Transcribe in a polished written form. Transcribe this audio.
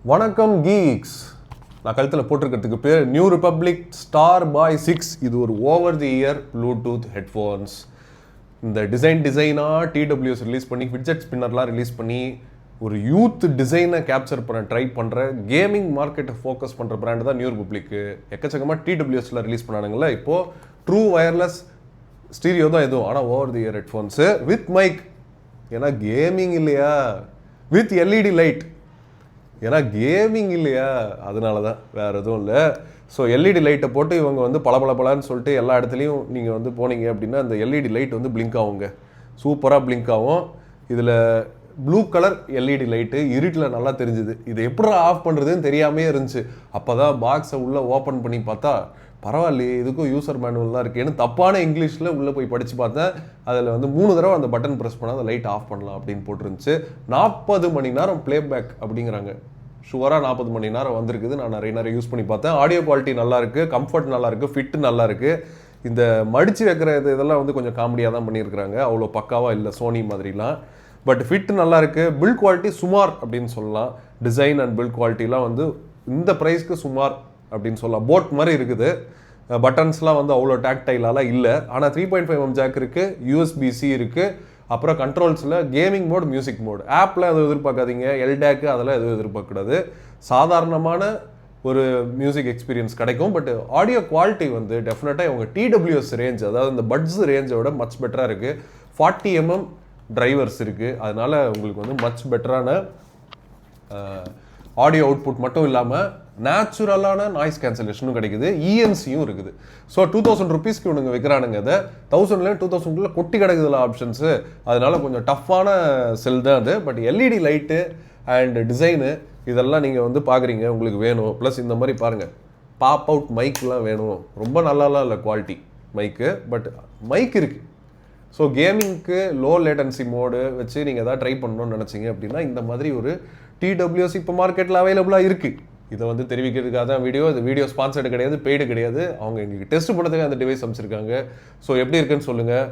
வணக்கம் கீக்ஸ். நான் கழுத்தில் போட்டிருக்கிறதுக்கு பேர் நியூ ரிப்பப்ளிக் ஸ்டார் பாய் 6. இது ஒரு over the year Bluetooth headphones. இந்த டிசைனாக டிடபிள்யூஎஸ் ரிலீஸ் பண்ணி ஃபிட்ஜெட் ஸ்பின்னர்லாம் ரிலீஸ் பண்ணி ஒரு யூத் டிசைனை கேப்சர் பண்ண ட்ரை பண்ணுற கேமிங் மார்க்கெட்டை ஃபோக்கஸ் பண்ணுற பிராண்டு தான் நியூ ரிப்பப்ளிக்கு. எக்கச்சக்கமாக டிடபிள்யூஎஸில் ரிலீஸ் பண்ணானுங்களே. இப்போது ட்ரூ வயர்லெஸ் ஸ்டீரியோ தான் எதுவும், ஆனால் over the ear headphones with mic. ஏன்னா கேமிங் இல்லையா, வித் எல்இடி லைட். ஏன்னா கேமிங் இல்லையா, அதனால தான், வேறு எதுவும் இல்லை. ஸோ எல்இடி லைட்டை போட்டு இவங்க வந்து பளபளன்னு சொல்லிட்டு எல்லா இடத்துலையும் நீங்கள் வந்து போனீங்க அப்படின்னா அந்த எல்இடி லைட் வந்து பிளிங்க் ஆகுங்க, சூப்பராக பிளிங்க் ஆகும். இதில் ப்ளூ கலர் எல்இடி லைட்டு இருட்டில் நல்லா தெரிஞ்சுது. இதை எப்படி ஆஃப் பண்ணுறதுன்னு தெரியாமே இருந்துச்சு. அப்போ தான் பாக்ஸை உள்ளே ஓப்பன் பண்ணி பார்த்தா பரவாயில்லையே, இதுக்கும் யூசர் மேனுவல் தான் இருக்குது. ஏன்னா தப்பான இங்கிலீஷில் உள்ளே போய் படித்து பார்த்தேன். அதில் வந்து 3 தடவை அந்த பட்டன் ப்ரெஸ் பண்ணால் அந்த லைட் ஆஃப் பண்ணலாம் அப்படின்னு போட்டிருந்துச்சு. 40 மணி நேரம் ப்ளேபேக் அப்படிங்கிறாங்க. ஷுவராக 40 மணி நேரம் வந்திருக்குது. நான் நிறைய யூஸ் பண்ணி பார்த்தேன். ஆடியோ குவாலிட்டி நல்லாயிருக்கு, கம்ஃபர்ட் நல்லாயிருக்கு, ஃபிட்டு நல்லாயிருக்கு. இந்த மடித்து வைக்கிற இதெல்லாம் வந்து கொஞ்சம் காமெடியாக தான் பண்ணியிருக்கிறாங்க, அவ்வளோ பக்காவாக இல்லை சோனி மாதிரிலாம். பட் ஃபிட்டு நல்லாயிருக்கு. பில்ட் குவாலிட்டி சுமார் அப்படின்னு சொல்லலாம். டிசைன் அண்ட் பில்ட் குவாலிட்டிலாம் வந்து இந்த ப்ரைஸ்க்கு சுமார் அப்படின்னு சொல்லலாம். போட் மாதிரி இருக்குது. பட்டன்ஸ்லாம் வந்து அவ்வளோ டாக்டைலாலாம் இல்லை. ஆனால் 3.5mm ஜாக் இருக்குது, யூஎஸ்பிசி இருக்குது. அப்புறம் கண்ட்ரோல்ஸில் கேமிங் மோட், மியூசிக் மோட். ஆப்பில் எதுவும் எதிர்பார்க்காதீங்க, எல்டேக்கு அதெல்லாம் எதுவும் எதிர்பார்க்கக்கூடாது. சாதாரணமான ஒரு மியூசிக் எக்ஸ்பீரியன்ஸ் கிடைக்கும். பட் ஆடியோ குவாலிட்டி வந்து டெஃபினட்டாக இவங்க டிடபிள்யூஎஸ் ரேஞ்ச், அதாவது இந்த பட்ஸ் ரேஞ்சோட மச் பெட்டராக இருக்குது. 40mm டிரைவர்ஸ் இருக்குது. அதனால் உங்களுக்கு வந்து மச் பெட்டரான ஆடியோ அவுட்புட் மட்டும் இல்லாமல் நேச்சுரலான நாய்ஸ் கேன்சலேஷனும் கிடைக்குது, இஎன்சியும் இருக்குது. ஸோ 2000 ருபீஸ்க்கு இவனுங்க விற்கிறானுங்க. அதை 1000லேருந்து 2000 கொட்டி கிடக்குதுல ஆப்ஷன்ஸு. அதனால கொஞ்சம் டஃப்பான செல் தான் அது. But LED light and design இதெல்லாம் நீங்கள் வந்து பார்க்குறீங்க, உங்களுக்கு வேணும். ப்ளஸ் இந்த மாதிரி பாருங்கள், பாப் அவுட் மைக்லாம் வேணும். ரொம்ப நல்லாலாம் இல்லை குவாலிட்டி மைக்கு, பட் மைக் இருக்குது. ஸோ கேமிங்க்கு லோ லேட்டன்சி மோடு வச்சு நீங்கள் எதாவது ட்ரை பண்ணணும்னு நினச்சிங்க அப்படின்னா இந்த மாதிரி ஒரு டிடபிள்யூஎஸ் இப்போ மார்க்கெட்டில் அவைலபிளாக இருக்குது. இதை வந்து தெரிவிக்கிறதுக்காக தான் வீடியோ. இது வீடியோ ஸ்பான்சர்டு கிடையாது, பெய்டு கிடையாது. அவங்க எங்களுக்கு டெஸ்ட் பண்ணதுக்கு அந்த டிவைஸ் அமைச்சிருக்காங்க. ஸோ எப்படி இருக்குன்னு சொல்லுங்கள்.